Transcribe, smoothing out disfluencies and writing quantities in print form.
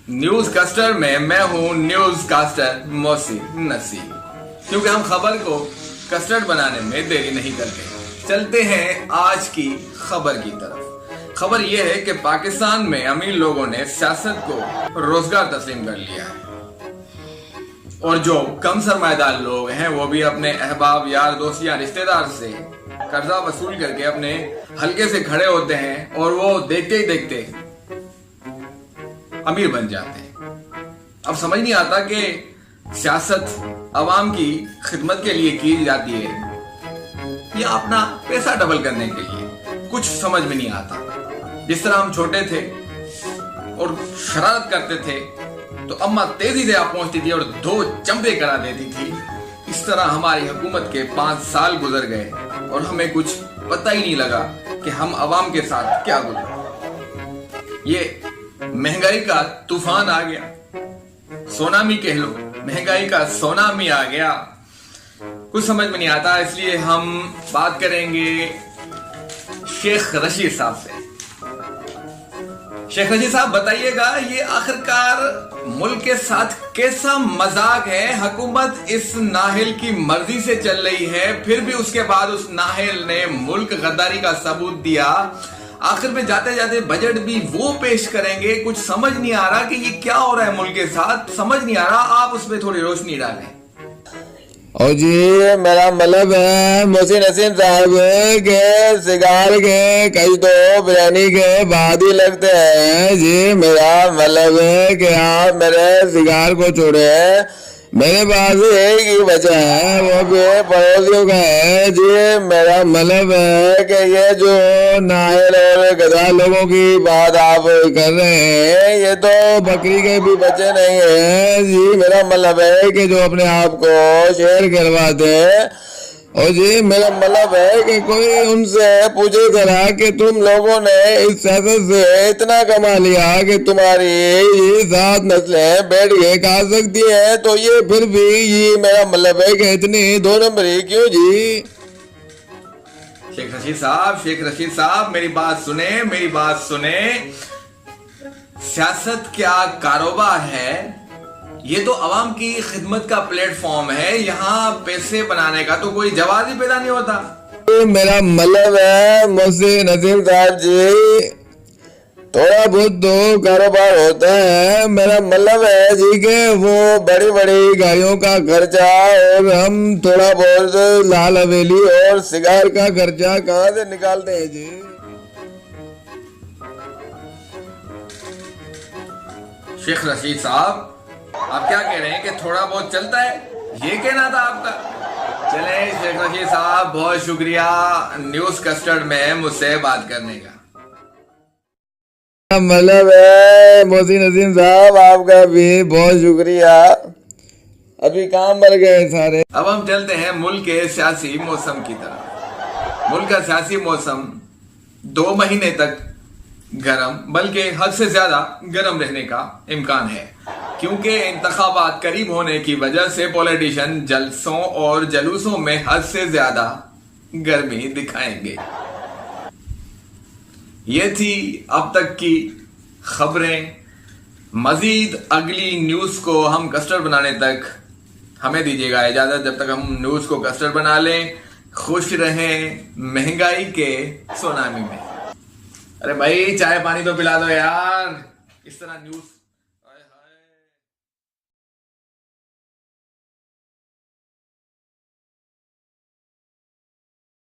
News caster में मैं हूं न्यूज कास्टर मोहसिन नसीम। क्योंकि हम खबर को कस्टर्ड बनाने में देरी नहीं करते। चलते हैं आज की खबर की तरफ। खबर यह है कि पाकिस्तान में अमीर लोगों ने सियासत को रोजगार तस्लीम कर लिया है और जो कम सरमाएदार लोग हैं वो भी अपने अहबाब, यार, दोस्त या रिश्तेदार से कर्जा वसूल करके अपने हल्के से खड़े होते हैं और वो देखते ही देखते अमीर बन जाते हैं। अब समझ नहीं आता कि सियासत अवाम की खिदमत के लिए की जाती है या अपना पैसा डबल करने के लिए, कुछ समझ में नहीं आता। जिस तरह हम छोटे थे और शरारत करते थे तो अम्मा तेजी से आप पहुंचती थी और 2 चंपे करा देती थी। इस तरह हमारी हुकूमत के 5 साल गुजर गए और हमें कुछ पता ही नहीं लगा कि हम अवाम के साथ क्या गुजरा। ये महंगाई का तूफान आ गया, सोनामी कह लो, महंगाई का सोनामी आ गया। कुछ समझ में नहीं आता, इसलिए हम बात करेंगे शेख रशीद साहब से। शेख रशीद साहब, बताइएगा ये आखिरकार मुल्क के साथ कैसा मजाक है? हुकूमत इस नाहिल की मर्जी से चल रही है, फिर भी उसके बाद उस नाहिल ने मुल्क गद्दारी का सबूत दिया। आखिर में जाते जाते बजट भी वो पेश करेंगे। कुछ समझ नहीं आ रहा कि ये क्या हो रहा है मुल्क के साथ, समझ नहीं आ रहा। आप उसमें थोड़ी रोशनी डालें। और जी मेरा मतलब है मोहसिन नसीम साहब के सिगार के कई तो बिरयानी के बाद ही लगते हैं। जी मेरा मतलब है कि आप मेरे सिगार को छोड़े, मेरे पास एक ही बचा है, वो भी पड़ोसियों का है। जी मेरा मतलब है कि ये जो नाहिल और गधा लोगों की बात आप कर रहे हैं, ये तो बकरी के भी बच्चे नहीं है। जी मेरा मतलब है कि जो अपने आप को शेर करवाते हैं। और जी मेरा मतलब है कि कोई उनसे पूछे जरा कि तुम लोगों ने इस सियासत से इतना कमा लिया कि तुम्हारी ये 7 नस्लें बैठ के खा सकती है, तो ये फिर भी ये मेरा मतलब है कि इतनी 2 नंबरी क्यों जी? शेख रशीद साहब मेरी बात सुने। सियासत क्या कारोबार है? ये तो अवाम की खिदमत का प्लेटफॉर्म है। यहाँ पैसे बनाने का तो कोई जवाब ही पैदा नहीं होता। मेरा मतलब है मोहसिन नसीम साहब जी, थोड़ा बहुत तो कारोबार होता है। मेरा मतलब है जी कि वो बड़ी बड़ी गाड़ियों का खर्चा और हम थोड़ा बहुत लाल हवेली और सिगार का खर्चा कहाँ से निकालते हैं जी? शेख रशीद साहब, आप क्या कह रहे हैं कि थोड़ा बहुत चलता है? ये कहना था आपका। चले शेख रशीद साहब, बहुत शुक्रिया न्यूज कस्टर्ड में मुझसे बात करने का। मतलब है मोहसिन नसीम साहब, आपका भी बहुत शुक्रिया। अभी काम बढ़ गए सारे। अब हम चलते हैं मुल्क के सियासी मौसम की तरफ। मुल्क का सियासी मौसम 2 महीने तक गर्म, बल्कि हद से ज्यादा गर्म रहने का इम्कान है, क्योंकि इंतखाबात करीब होने की वजह से पॉलिटिशियन जलसों और जलूसों में हद से ज्यादा गर्मी दिखाएंगे। ये थी अब तक की खबरें। मजीद अगली न्यूज को हम कस्टर्ड बनाने तक हमें दीजिएगा इजाजत, जब तक हम न्यूज को कस्टर्ड बना लें। खुश रहें महंगाई के सुनामी में। अरे भाई, चाय पानी तो पिला दो यार। इस तरह न्यूज